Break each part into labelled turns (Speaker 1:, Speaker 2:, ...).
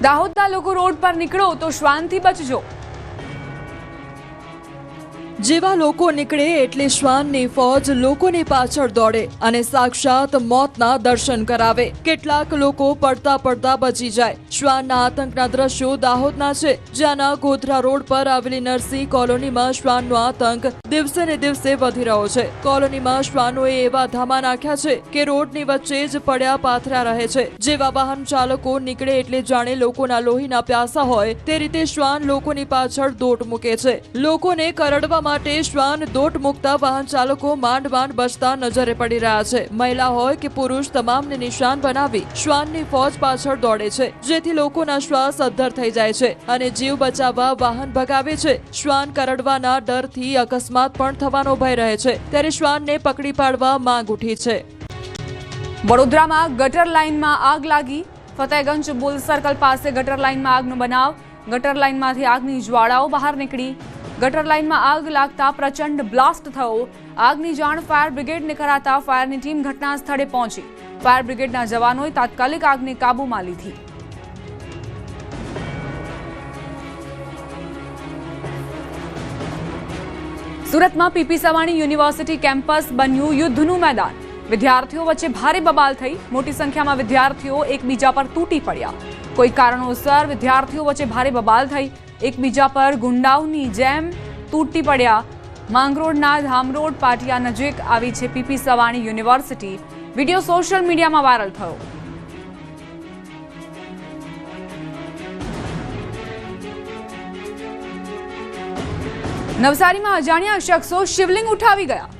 Speaker 1: દાહોદના લોકો રોડ પર નીકળો તો શ્વાનથી બચજો।
Speaker 2: જેવા લોકો નીકળે એટલે શ્વાનની ફોજ લોકોની પાછળ દોડે અને સાક્ષાત મોતના દર્શન કરાવે। કેટલાક લોકો પડતા પડતા બચી જાય। શ્વાનના આતંકના દ્રશ્યો દાહોદના છે, જ્યાંના ગોધરા રોડ પર આવેલી નરસિંહ કોલોનીમાં શ્વાનનો આતંક દિવસે ને દિવસે વધી રહ્યો છે। કોલોનીમાં શ્વાનોએ એવા ધામા નાખ્યા છે કે રોડની વચ્ચે જ પડ્યા પાથર્યા રહે છે। જેવા વાહન ચાલકો નીકળે એટલે જાણે લોકોના લોહીના પ્યાસા હોય તે રીતે શ્વાન લોકોની પાછળ દોટ મૂકે છે। લોકોને કરડવા માટે શ્વાન દોટ મૂકતા વાહન ચાલકો માંડ માંડ બચતા નજરે પડી રહ્યા છે। મહિલા હોય કે પુરુષ તમામને નિશાન બનાવી શ્વાનની ફોજ પાછળ દોડે છે, જેથી લોકોના શ્વાસ અદ્ધર થઈ જાય છે અને જીવ બચાવવા વાહન ભગાવે છે। શ્વાન કરડવાના ડરથી અકસ્માત પણ થવાનો ભય રહે છે, ત્યારે શ્વાનને પકડી પાડવા માંગ ઉઠી છે।
Speaker 1: વડોદરામાં ગટર લાઇનમાં આગ લાગી। ફતેહગંજ બુલ સર્કલ પાસે ગટર લાઇનમાં આગનો બનાવ। ગટર લાઇનમાંથી આગની જ્વાળાઓ બહાર નીકળી। ગટર લાઇનમાં આગ લાગતા પ્રચંડ બ્લાસ્ટ થયો। આગની જાણ ફાયર બ્રિગેડને કરાતા ફાયરની ટીમ ઘટના સ્થળે પહોંચી। ફાયર બ્રિગેડના જવાનોએ તાત્કાલિક આગને કાબૂમાં લીધી। સુરતમાં પીપી સવાણી યુનિવર્સિટી કેમ્પસ બન્યું યુદ્ધનું મેદાન। વિદ્યાર્થીઓ વચ્ચે ભારે બબાલ થઈ। મોટી સંખ્યામાં વિદ્યાર્થીઓ એકબીજા પર તૂટી પડ્યા। કોઈ કારણોસર વિદ્યાર્થીઓ વચ્ચે ભારે બબાલ થઈ। એકબીજા પર ગુંડાઓની જેમ તૂટી પડ્યા। માંગરોળના ધામરોડ પાટિયા નજીક આવી છે PP Savani university. Video social મીડિયામાં વાયરલ થયો। નવસારીમાં અજાણ્યા શખ્સો શિવલિંગ ઉઠાવી ગયા।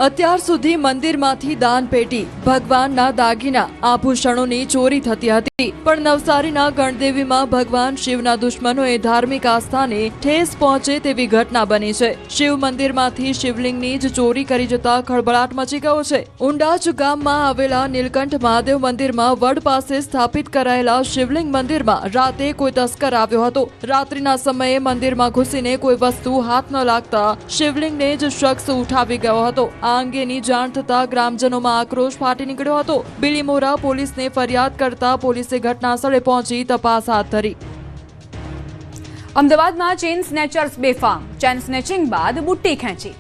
Speaker 2: અત્યાર સુધી મંદિરમાંથી દાન પેટી, ભગવાનના દાગીના, આભૂષણોની ચોરી થતી હતી, પણ નવસારીના ગણદેવીમાં ભગવાન શિવના દુશ્મનોએ ધાર્મિક આસ્થાને ઠેસ પહોંચે તેવી ઘટના બની છે। શિવ મંદિરમાંથી શિવલિંગની જ ચોરી કરી જતા ખળભળાટ મચી ગયો છે। ઉંડાચ ગામમાં આવેલા નીલકંઠ મહાદેવ મંદિરમાં વડ પાસે સ્થાપિત કરાયેલા શિવલિંગ મંદિરમાં રાતે કોઈ તસ્કર આવ્યો હતો। રાત્રિના સમયે મંદિરમાં ઘૂસીને કોઈ વસ્તુ હાથ ન લાગતા શિવલિંગને જ શખ્સ ઉઠાવી ગયો હતો। આ અંગેની જાણ થતા ગ્રામજનોમાં આક્રોશ ફાટી નીકળ્યો હતો। બિલીમોરા પોલીસને ફરિયાદ કરતા પોલીસે ઘટના સ્થળે પહોંચી તપાસ હાથ ધરી।
Speaker 1: અમદાવાદમાં ચેઇન સ્નેચર્સ બેફામ। ચેઇન સ્નેચિંગ બાદ બુટ્ટી ખેંચી।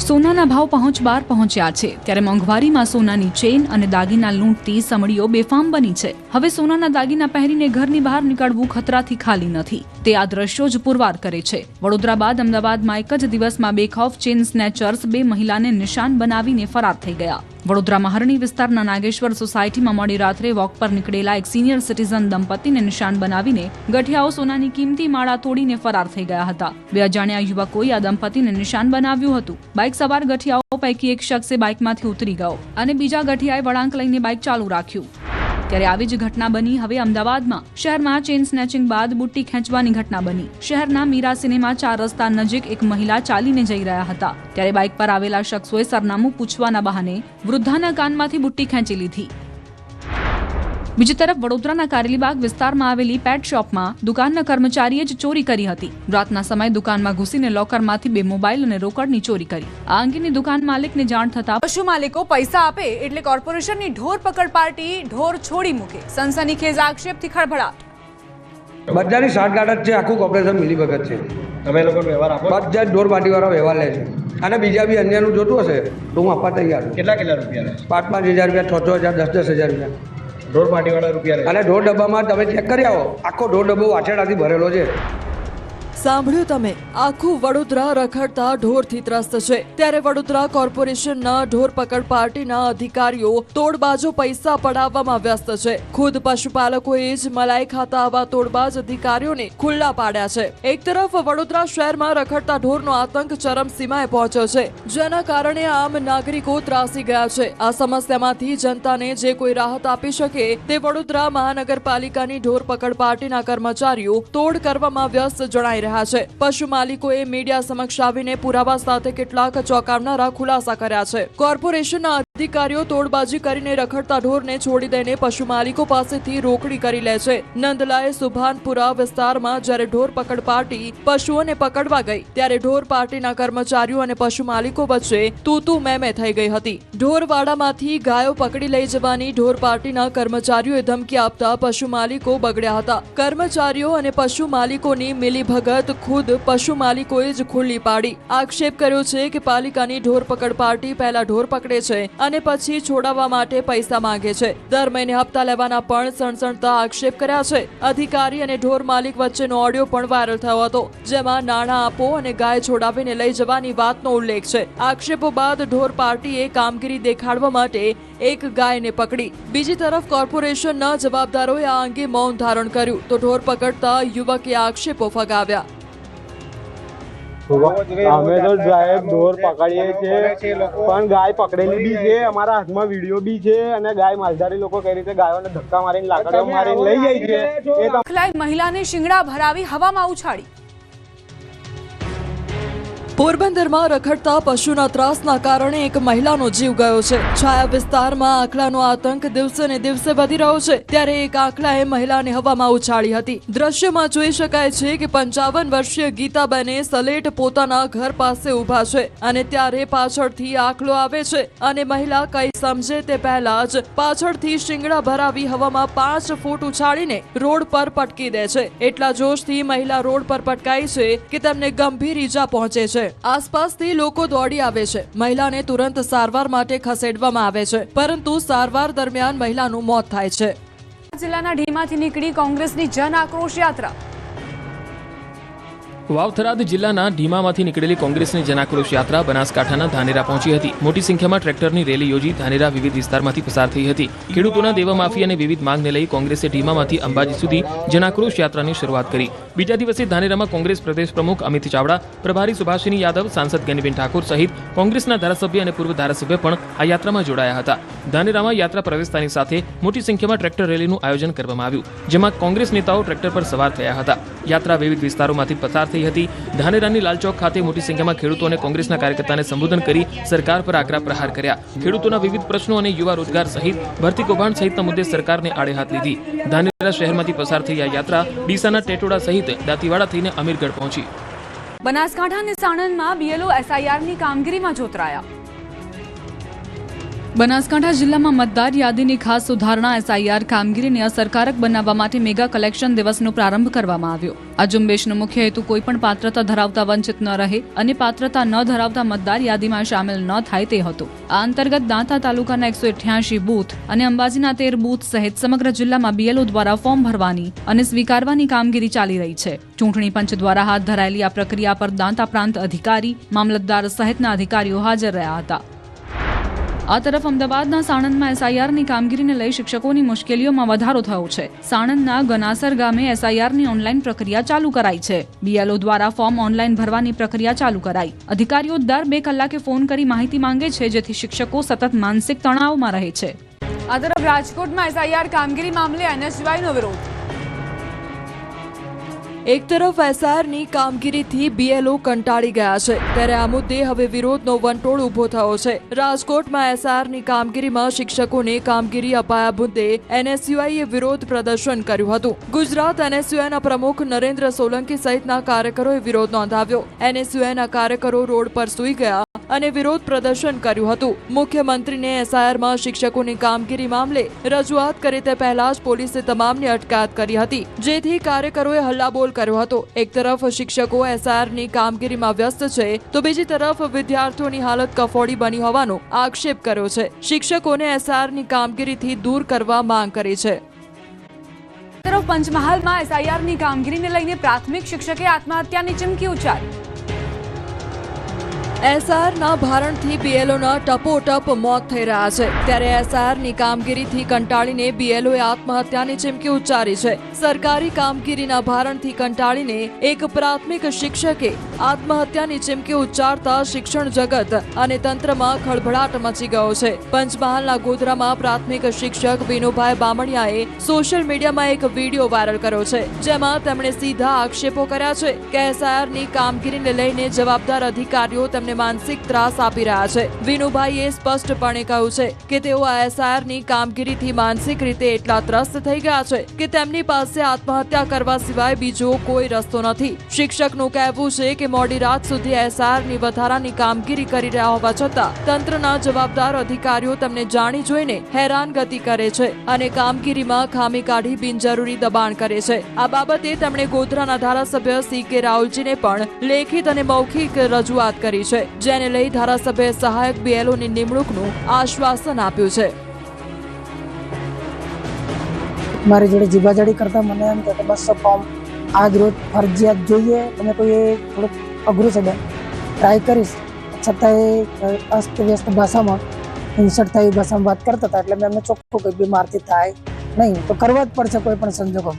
Speaker 1: સોનાના ભાવ પહોંચબાર પહોંચ્યા છે, ત્યારે મોંઘવારીમાં સોનાની ચેઇન અને દાગીના લૂંટતી સમડીઓ બેફામ બની છે। હવે સોનાના દાગીના પહેરીને ઘરની બહાર નીકળવું ખતરાથી ખાલી નથી। તે આ દ્રશ્યો જ પુરવાર કરે છે। વડોદરા બાદ અમદાવાદમાં એક જ દિવસમાં બેખૌફ ચેઇન સ્નેચર્સ બે મહિલાને નિશાન બનાવીને ફરાર થઈ ગયા। વડોદરામાં હરણી વિસ્તારના નાગેશ્વર સોસાયટીમાં મોડી રાત્રે વોક પર નીકળેલા એક સિનિયર સિટીઝન દંપતીને નિશાન બનાવીને ગઠિયાઓ સોનાની કિંમતી માળા તોડીને ફરાર થઈ ગયા હતા। બે અજાણ્યા યુવકોએ આ દંપતીને નિશાન બનાવ્યું હતું। બાઇક સવાર ગઠિયાઓ પૈકી એક શખ્સે બાઇકમાંથી ઉતરી ગયો અને બીજા ગઠિયાએ વળાંક લઈને બાઇક ચાલુ રાખ્યું। ત્યારે આવી જ ઘટના બની હવે અમદાવાદમાં। શહેરમાં ચેઇન સ્નેચિંગ બાદ બુટ્ટી ખેંચવાની ઘટના બની। શહેરના મીરા સિનેમા 4 રસ્તા નજીક એક મહિલા ચાલીને જઈ રહ્યા હતા, ત્યારે બાઇક પર આવેલા શખ્સોએ સરનામું પૂછવાના બહાને વૃદ્ધાના કાનમાંથી બુટ્ટી ખેંચી લીધી। બીજી તરફ વડોદરાના કારેલીબાગ વિસ્તારમાં આવેલી પેટ શોપમાં દુકાનના કર્મચારીએ જ ચોરી કરી હતી। રાતના સમયે દુકાનમાં ઘૂસીને લોકરમાંથી 2 મોબાઈલ અને રોકડની ચોરી કરી। આ અંગેની દુકાન માલિકને જાણ થતા પશુ માલિકો પૈસા આપે એટલે કોર્પોરેશનની ઢોર પકડ પાર્ટી ઢોર છોડી મૂકે। સનસનીખેજ આક્ષેપથી ખળભળાટ।
Speaker 3: બધાની સાઠગાંઠ જ છે, આખું કોર્પોરેશન મિલી ભગત છે।
Speaker 4: તમે લોકો વ્યવહાર આપો?
Speaker 3: બધા જ ઢોર પાર્ટીવાળા વ્યવહાર લે છે અને બીજા બી અન્યનું જોતું હશે તો હું આપવા તૈયાર છું।
Speaker 4: કેટલા રૂપિયા લે?
Speaker 3: 5,000 રૂપિયા, 6,000, 10,000 રૂપિયા
Speaker 4: ઢોર પાર્ટીવાળા રૂપિયા લે।
Speaker 3: અને ઢોર ડબ્બામાં તમે ચેક કરી આવો, આખો ઢોર ડબ્બો વાછરડાથી ભરેલો છે।
Speaker 2: સાંભળ્યું તમે? આખું વડોદરા રખડતા ઢોરથી ત્રસ્ત છે, ત્યારે વડોદરા કોર્પોરેશનના ઢોર પકડ પાર્ટીના અધિકારીઓ તોડબાજો પૈસા પડાવવામાં વ્યસ્ત છે। ખુદ પશુપાલકોએ જ મલાઈ ખાતા આવા તોડબાજ અધિકારીઓને ખુલ્લા પાડ્યા છે। એક તરફ વડોદરા શહેરમાં રખડતા ઢોરનો આતંક ચરમસીમાએ પહોંચ્યો છે, જેના કારણે આમ નાગરિકો ત્રાસી ગયા છે। આ સમસ્યામાંથી જનતાને જે કોઈ રાહત આપી શકે તે વડોદરા મહાનગરપાલિકાની ઢોર પકડ પાર્ટીના કર્મચારીઓ તોડ કરવામાં વ્યસ્ત જણાઈ રહ્યા છે। પશુ માલિકોએ મીડિયા સમક્ષ આવીને પુરાવા સાથે કેટલાક ચોંકાવનારા ખુલાસા કર્યા છે। કોર્પોરેશનના અધિકારીઓ તોડબાજી કરીને રખડતા ઢોરને છોડી દઈને પશુ માલિકો પાસેથી રોકડી કરી લે છે. નંદલાએ સુભાનપુરા વિસ્તારમાં જ્યારે ઢોર પકડ પાર્ટી પશુઓને પકડવા ગઈ ત્યારે ઢોર પાર્ટીના કર્મચારીઓ અને પશુ માલિકો વચ્ચે તૂતુ મેમે થઈ ગઈ હતી. ઢોરવાડામાંથી ગાયો પકડી લઈ જવાની ઢોર પાર્ટીના કર્મચારીઓએ ધમકી આપતા પશુ માલિકો બગડ્યા હતા. કર્મચારીઓ અને પશુ માલિકોની મિલીભગત ખુદ પશુ માલિકોએ જ ખુલ્લી પાડી. આક્ષેપ કર્યો છે કે પાલિકાની ઢોર પકડ પાર્ટી પહેલા ઢોર પકડે છે અને પછી છોડાવવા માટે પૈસા માંગે છે. દર મહિને હપ્તા લેવાના પણ સણસણતા આક્ષેપ કર્યા છે. અધિકારી અને ઢોર માલિક વચ્ચેનો ઓડિયો પણ વાયરલ થયો હતો, જેમાં નાણાં આપો અને ગાય છોડાવીને લઈ જવાની વાતનો ઉલ્લેખ છે. આક્ષેપો બાદ ઢોર પાર્ટીએ કામગીરી દેખાડવા માટે એક ગાયને પકડી. બીજી તરફ કોર્પોરેશનના જવાબદારોએ આ અંગે મૌન ધારણ કર્યું તો ઢોર પકડતા યુવકે આક્ષેપો ફગાવ્યા.
Speaker 5: અમે તો સાહેબ ઢોર પકડીએ છીએ, પણ ગાય પકડેલી બી છે, અમારા હાથમાં વિડીયો બી છે અને ગાય માલધારી લોકો કઈ રીતે ગાયોને ધક્કા મારીને લાકડીઓ મારીને લઈ જાય છે.
Speaker 6: દાખલાએ મહિલાને શિંગડા ભરાવી હવામાં ઉછાળી.
Speaker 2: પોરબંદરમાં રખડતા પશુના ત્રાસના કારણે એક મહિલાનો જીવ ગયો છે. છાયા વિસ્તારમાં આંખલાનો આતંક દિવસે ને દિવસે વધી રહ્યો છે, ત્યારે એક આંખલાએ મહિલાને હવામાં ઉછાળી હતી. દ્રશ્યમાં જોઈ શકાય છે કે 55 વર્ષીય ગીતાબેને સલેટ પોતાના ઘર પાસે ઊભા છે અને ત્યારે પાછળથી આંખલો આવે છે અને મહિલા કઈ સમજે તે પહેલા જ પાછળથી શિંગડા ભરાવી હવામાં 5 ફૂટ ઉછાળીને રોડ પર પટકી દે છે. એટલા જોશથી મહિલા રોડ પર પટકાઈ છે કે તેમને ગંભીર ઈજા પહોંચે છે. આસપાસથી લોકો દોડી આવે છે. મહિલાને તુરંત સારવાર માટે ખસેડવામાં આવે છે, પરંતુ સારવાર દરમિયાન મહિલાનું મોત થાય છે.
Speaker 6: જિલ્લાના ઢીમાથી નીકળી કોંગ્રેસની જન આક્રોશ યાત્રા.
Speaker 7: વાવથરાદ જિલ્લાના ઢીમામાંથી નીકળેલી કોંગ્રેસની જનાક્રોશ યાત્રા બનાસકાંઠાના ધાનેરા પહોંચી હતી. મોટી સંખ્યામાં ટ્રેક્ટરની રેલી યોજી ધાનેરા વિવિધ વિસ્તારમાંથી પસાર થઈ હતી. ખેડૂતોના દેવામાફી અને વિવિધ માંગને લઈ કોંગ્રેસે ઢીમામાંથી અંબાજી સુધી જનાક્રોશ યાત્રાની શરૂઆત કરી. બીજા દિવસે ધાનેરામાં કોંગ્રેસ પ્રદેશ પ્રમુખ અમિત ચાવડા, પ્રભારી સુભાષિની યાદવ, સાંસદ ગેનીબેન ઠાકોર સહિત કોંગ્રેસના ધારાસભ્ય અને પૂર્વ ધારાસભ્ય પણ આ યાત્રામાં જોડાયા હતા. ધાનેરામાં યાત્રા પ્રવેશતાની સાથે મોટી સંખ્યામાં ટ્રેક્ટર રેલીનું આયોજન કરવામાં આવ્યું, જેમાં કોંગ્રેસ નેતાઓ ટ્રેક્ટર પર સવાર થયા હતા. યાત્રા વિવિધ વિસ્તારોમાંથી પસાર થઈ હતી. ધાનેરાની લાલચોક ખાતે મોટી સંખ્યામાં ખેડૂતો અને કોંગ્રેસના કાર્યકર્તાને સંબોધન કરી સરકાર પર આકરા પ્રહાર કર્યા. ખેડૂતોના વિવિધ પ્રશ્નો અને યુવા રોજગાર સહિત ભરતી કૌભાંડ સહિતના મુદ્દે સરકારને આડે હાથ લીધી. ધાનેરા શહેરમાંથી પસાર થઈ આ યાત્રા ડીસાના ટેટોડા સહિત દાંતીવાડા થઈને અમીરગઢ પહોંચી.
Speaker 6: બનાસકાંઠા અને સાણંદમાં બીએલઓ એસઆઈઆરની કામગીરીમાં જોતરાયા.
Speaker 1: બનાસકાંઠા જિલ્લામાં મતદાર યાદીની ખાસ સુધારણા એસઆઈઆર કામગીરીને અસરકારક બનાવવા માટે મેગા કલેક્શન દિવસનો પ્રારંભ કરવામાં આવ્યો. આ ઝુંબેશનો મુખ્ય હેતુ કોઈપણ પાત્રતા ધરાવતા વંચિત ન રહે અને પાત્રતા ન ધરાવતા મતદાર યાદીમાં સામેલ ન થાય તે હતો. આ અંતર્ગત દાંતા તાલુકાના 188 બૂથ અને અંબાજીના 13 બૂથ સહિત સમગ્ર જિલ્લામાં બીએલઓ દ્વારા ફોર્મ ભરવાની અને સ્વીકારવાની કામગીરી ચાલી રહી છે. ચૂંટણી પંચ દ્વારા હાથ ધરાયેલી આ પ્રક્રિયા પર દાંતા પ્રાંત અધિકારી, મામલતદાર સહિતના અધિકારીઓ હાજર રહ્યા હતા. આ તરફ અમદાવાદના સાણંદમાં એસઆઈઆરની કામગીરીને લઈ શિક્ષકોની મુશ્કેલીઓમાં વધારો થયો છે. સાણંદના ગનાસર ગામે એસઆઈઆરની ઓનલાઈન પ્રક્રિયા ચાલુ કરાઈ છે. બીએલઓ દ્વારા ફોર્મ ઓનલાઈન ભરવાની પ્રક્રિયા ચાલુ કરાઈ. અધિકારીઓ દર 2 કલાકે ફોન કરી માહિતી માંગે છે, જેથી શિક્ષકો સતત માનસિક તણાવમાં રહે છે.
Speaker 6: આ તરફ રાજકોટમાં એસઆઈઆર કામગીરી મામલે એનએસયુઆઈનો વિરોધ.
Speaker 2: એક તરફ એસઆઈઆરની કામગીરીથી બીએલઓ કંટાળી ગયા છે, ત્યારે આ મુદ્દે હવે વિરોધનો વંટોળ ઊભો થયો છે. રાજકોટમાં એસઆઈઆરની કામગીરીમાં શિક્ષકોને કામગીરી અપાયા મુદ્દે એનએસયુઆઈએ વિરોધ પ્રદર્શન કર્યું હતું. ગુજરાત એનએસયુઆઈના પ્રમુખ નરેન્દ્ર સોલંકી સહિતના કાર્યકરોએ વિરોધ નોંધાવ્યો. એનએસયુઆઈના કાર્યકરો રોડ પર સૂઈ ગયા અને વિરોધ પ્રદર્શન કર્યું હતું. મુખ્યમંત્રીને એસઆઈઆરમાં શિક્ષકોની કામગીરી મામલે રજૂઆત કરે તે પહેલા જ પોલીસે તમામની અટકાયત કરી હતી, જેથી કાર્યકરોએ હલ્લાબોલ કર્યો હતો. એક તરફ શિક્ષકો એસઆઈઆરની કામગીરીમાં વ્યસ્ત છે, તો બીજી તરફ વિદ્યાર્થીઓની હાલત કફોડી બની હોવાનો આક્ષેપ કર્યો છે. શિક્ષકોને એસઆઈઆરની કામગીરીથી દૂર કરવા માંગ કરી છે.
Speaker 6: તરફ પંચમહાલમાં એસઆઈઆરની કામગીરીને લઈને પ્રાથમિક શિક્ષકે આત્મહત્યાની ચીમકી ઉચ્ચારી.
Speaker 2: એસઆઈઆરના ભારણથી બીએલઓના ટપોટપ મોત થઈ રહ્યા છે, ત્યારે એસઆઈઆરની કામગીરીથી કંટાળીને બીએલઓએ આત્મહત્યાની ચીમકી ઉચ્ચારી છે. સરકારી કામગીરીના ભારણથી કંટાળીને એક પ્રાથમિક શિક્ષકે આત્મહત્યાની ચીમકી ઉચ્ચારતા શિક્ષણ જગત અને તંત્રમાં ખળભળાટ મચી ગયો છે. પંચમહાલના ગોધરામાં પ્રાથમિક શિક્ષક વિનુભાઈ બામણિયાએ સોશિયલ મીડિયામાં એક વિડીયો વાયરલ કર્યો છે, જેમાં તેમણે સીધા આક્ષેપો કર્યા છે કે એસઆઈઆરની કામગીરીને લઈને જવાબદાર અધિકારીઓ તેમને માનસિક ત્રાસ આપી રહ્યા છે. વિનુભાઈએ સ્પષ્ટપણે કહ્યું છે કે તેઓ એસઆઈઆરની કામગીરીથી માનસિક રીતે એટલા ત્રસ્ત થઈ ગયા છે કે તેમની પાસે આત્મહત્યા કરવા સિવાય બીજો કોઈ રસ્તો નથી. શિક્ષકનું કહેવું છે કે મોડી રાત સુધી એસઆઈઆરની વધારાની કામગીરી કરી રહ્યા હોવા છતાં તંત્રના જવાબદાર અધિકારીઓ તેમને જાણી જોઈને હેરાનગતિ કરે છે અને કામગીરીમાં ખામી કાઢી બિનજરૂરી દબાણ કરે છે. આ બાબતે તેમણે ગોધરાના ધારાસભ્ય CK રાહુલજીને પણ લેખિત અને મૌખિક રજૂઆત કરી છે, જેને લઈ ધારાસભ્ય સહાયક BLOની નિમણૂકનું આશ્વાસન આપ્યું છે.
Speaker 8: મારી જોડે જીબાજાડી કરતા મને એમ કે 200 ફોર્મ આજ રોજ ફરજિયાત જોઈએ. તમે કોઈ થોડુંક અઘરું છે બેન, ટ્રાય કરીશ. છતાં એ અસ્તવ્યસ્ત ભાષામાં ઇન્સર્ટ થઈ ભાષામાં વાત કરતા હતા, એટલે મેં એમને ચોખ્ખું કહ્યું બીમારથી થાય નહીં તો કરવા જ પડશે કોઈ પણ સંજોગો,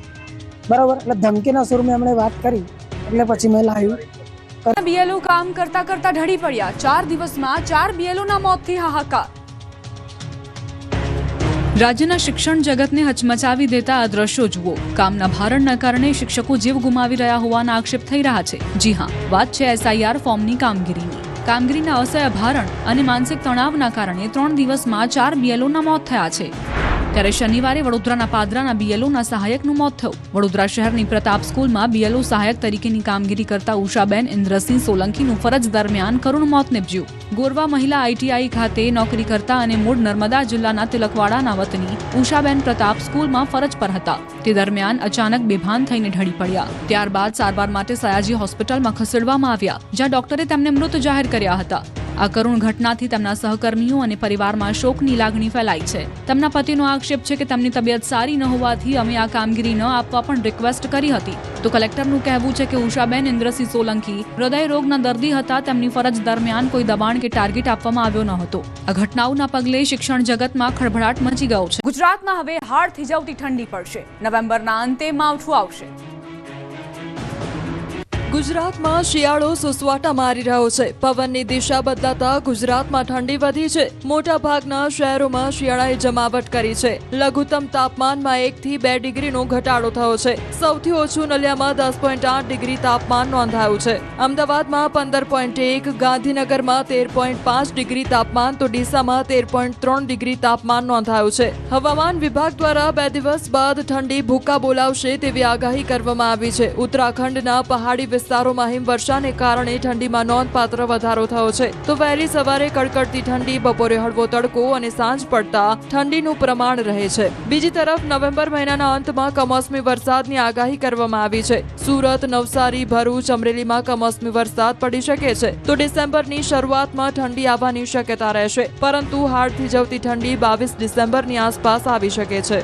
Speaker 8: બરાબર. એટલે ધમકીના સુરમાં એમણે વાત કરી, એટલે પછી મેં લાવ્યું.
Speaker 6: BLO કામ કરતા કરતા ઢળી પડ્યા. 4 દિવસમાં 4 BLOના મોતથી હાહાકાર.
Speaker 1: રાજ્યના શિક્ષણ જગતને હચમચાવી દેતા આ દ્રશ્યો જુઓ. કામના ભારણના કારણે શિક્ષકો જીવ ગુમાવી રહ્યા હોવાના આક્ષેપ થઈ રહ્યા છે. જી હા, વાત છે SIR ફોર્મની કામગીરીની. કામગીરીના અસહ્ય ભારણ અને માનસિક તણાવના કારણે 3 દિવસમાં 4 BLOના મોત થયા છે. ત્યારે શનિવારે વડોદરાના પાદરાના BLOના સહાયકનું મોત થયું. વડોદરા શહેરની પ્રતાપ સ્કૂલમાં BLO સહાયક તરીકેની કામગીરી કરતા ઉષાબેન ઇન્દ્રસિંહ સોલંકીનું ફરજ દરમિયાન કરુણ મોત નીપજ્યું. ગોરવા મહિલા ITI ખાતે નોકરી કરતા અને મૂળ નર્મદા જિલ્લાના તિલકવાડાના વતની ઉષાબેન પ્રતાપ સ્કૂલમાં ફરજ પર હતા. તે દરમિયાન અચાનક બેભાન થઈને ઢળી પડ્યા. ત્યારબાદ સારવાર માટે સયાજી હોસ્પિટલમાં ખસેડવામાં આવ્યા, જ્યાં ડોક્ટરે તેમને મૃત જાહેર કર્યા હતા. આ કરુણ ઘટનાથી તેમના સહકર્મીઓ અને પરિવારમાં શોકની લાગણી ફેલાઈ છે. તેમના પતિનો આક્ષેપ છે કે તેમની તબિયત સારી ન હોવાથી અમે આ કામગીરી ન આપવા પણ રિક્વેસ્ટ કરી હતી. તો કલેક્ટરનું કહેવું છે કે ઉષાબેન ઇન્દ્રસિંહ સોલંકી હૃદય રોગના દર્દી હતા. તેમની ફરજ દરમિયાન કોઈ દબાણ કે ટાર્ગેટ આપવામાં આવ્યો ન હતો. આ ઘટનાઓના પગલે શિક્ષણ જગતમાં ખળભળાટ મચી ગયો છે.
Speaker 6: ગુજરાતમાં હવે હાડ થીજાવતી ઠંડી પડશે. નવેમ્બરના અંતે માવઠું આવશે.
Speaker 2: ગુજરાતમાં શિયાળો સુસવાટા મારી રહ્યો છે. પવનની દિશા બદલાતા ગુજરાતમાં ઠંડી વધી છે. મોટા ભાગના શહેરોમાં શિયાળાએ જમાવટ કરી છે. લઘુત્તમ તાપમાનમાં 1 થી 2 ડિગ્રીનો ઘટાડો થયો છે. સૌથી ઓછું નલિયામાં 10.8 ડિગ્રી તાપમાન નોંધાયું છે. અમદાવાદમાં 15.1, ગાંધીનગરમાં 13.5 ડિગ્રી તાપમાન તો ડીસામાં 13.3 ડિગ્રી તાપમાન નોંધાયું છે. હવામાન વિભાગ દ્વારા 2 દિવસ બાદ ઠંડી ભૂકા બોલાવશે તેવી આગાહી કરવામાં આવી છે. ઉત્તરાખંડના પહાડી વિસ્તારોમાં હિમવર્ષાને કારણે ઠંડીમાં નોંધપાત્ર વધારો થયો છે. તો વહેલી સવારે કડકડતી ઠંડી, બપોરે હળવો તડકો અને સાંજ પડતા ઠંડીનું પ્રમાણ રહે છે. બીજી તરફ નવેમ્બર મહિનાના અંતમાં કમોસમી વરસાદની આગાહી કરવામાં આવી છે. સુરત, નવસારી, ભરૂચ, અમરેલીમાં કમોસમી વરસાદ પડી શકે છે. તો ડિસેમ્બરની શરૂઆતમાં ઠંડી આવવાની શક્યતા રહેશે, પરંતુ હાડ થીજવતી ઠંડી 22 ડિસેમ્બરની આસપાસ આવી શકે છે.